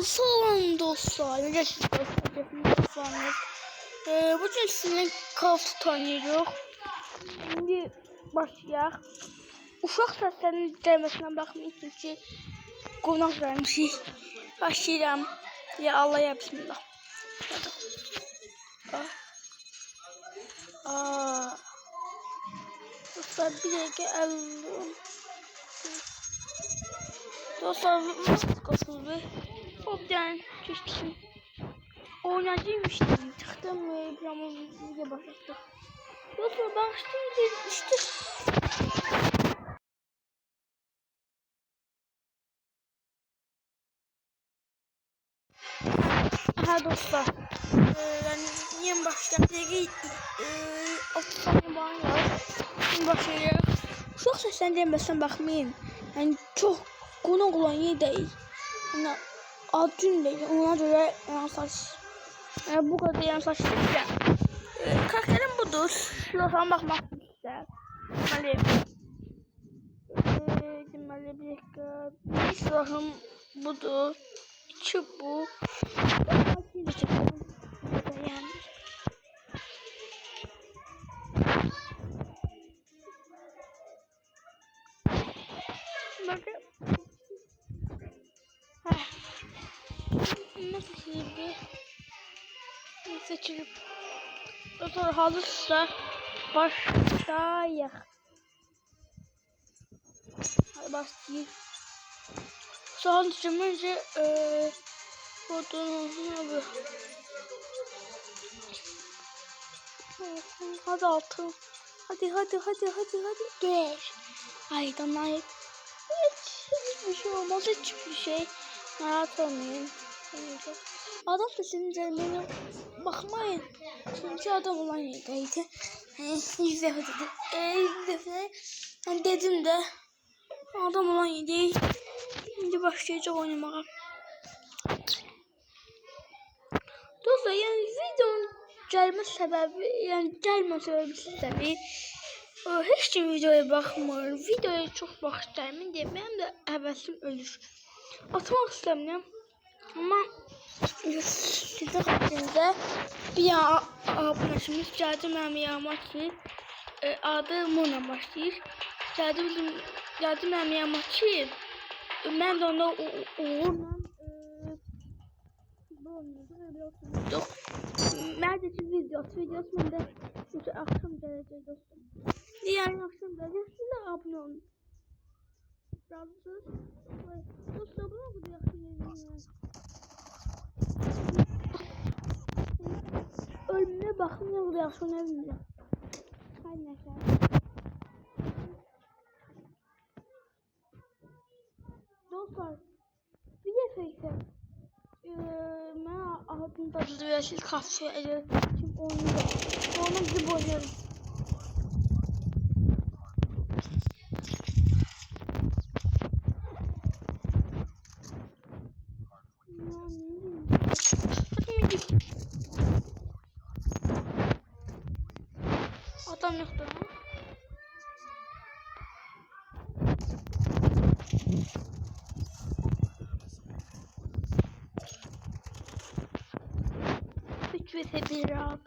Salam dostlar. Necəsiniz? Bugün sizinle Call of Duty oynayırıq. Şimdi başlayaq. Uşaq səslərinin gəlməsindən baxmayın ki, qonaq vermişik. Başlayıram. Ya Allah ya bismillah. Dostlar bir dəqiqə əllim. Dostlar kasıldı be. Hop yani çeşitli oynayacakmıştım. Çıktım ve bir ama video başlattım. Dostlar başlayınca işte aha dostlar yani yeni başlayacak diye 30 saniye var ya. Şimdi başlayacak. Uşaq səsləndirməsinə baxmayın. Yani çok qonaq olan yer değil. Yani ad gün değil. Ona göre saç. Yani bu kadar yan saç değil. Karakterim budur. Silahına bakmak ister. Deməli bir dakika. Bir silahım budur. İki bu. Yani. Bakın. Nasıl şimdi? Seçilip. Sonra hazırsa başlayaq. Hadi başlayayım. Sonra önce fotoğrafını hadi altın. Hadi. Gel. Ay damlayıp. Hiçbir şey olmaz. Hiçbir şey. Rahat olmayın. Adam sesinin üzerine bakmayın. Çünkü adam olan yerdeydi. 100 defa dedim. 100 defa yani dedim de adam olan yerdeydi. Şimdi başlayacak oynamaya. Dostlar yani videonun gelme sebebi tabii. Hiç kim videoya bakmır. Videoya çok bakacağım diye benim de hevesim ölür. Atmak istemiyorum. Ama sizin hakkında bir arkadaşımız geldi benim yanıma ki adı Mona başlayır. Geldi benim yanıma ki ben de onda uğurla oturmuştuk. Neredeyse videosu ben de çünkü akşam gelecek dostum. Yani akşam gelecek. Siz de abone olun. Razısınız. Dostlar bunu mu diyorsunuz? Ölümüne bakın ne oluyor sonra bilmiyorum. Hayır neyse. Dostlar bir defekte ben adımda düzüyorsunuz kafaya ederim. Şimdi onu bizi bozuyorum. Adam yoktu. Üç ve bir abi.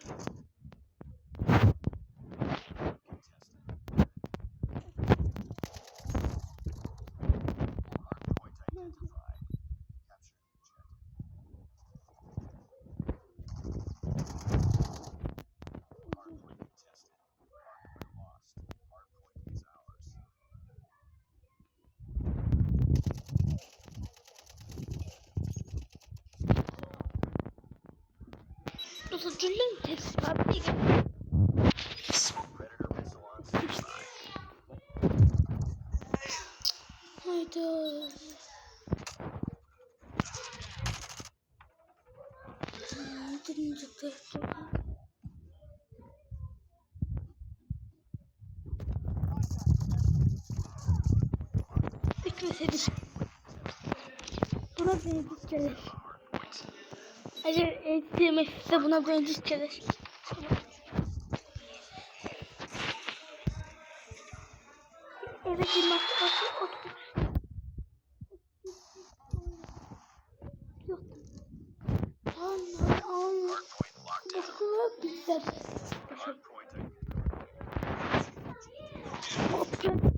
Dostlar cüllüm tepsi var. Hayda. Beklesedik. Buna benzik gelir. Eğer eğitimimizde buna benzik gelir. Eve girmek yok Bakın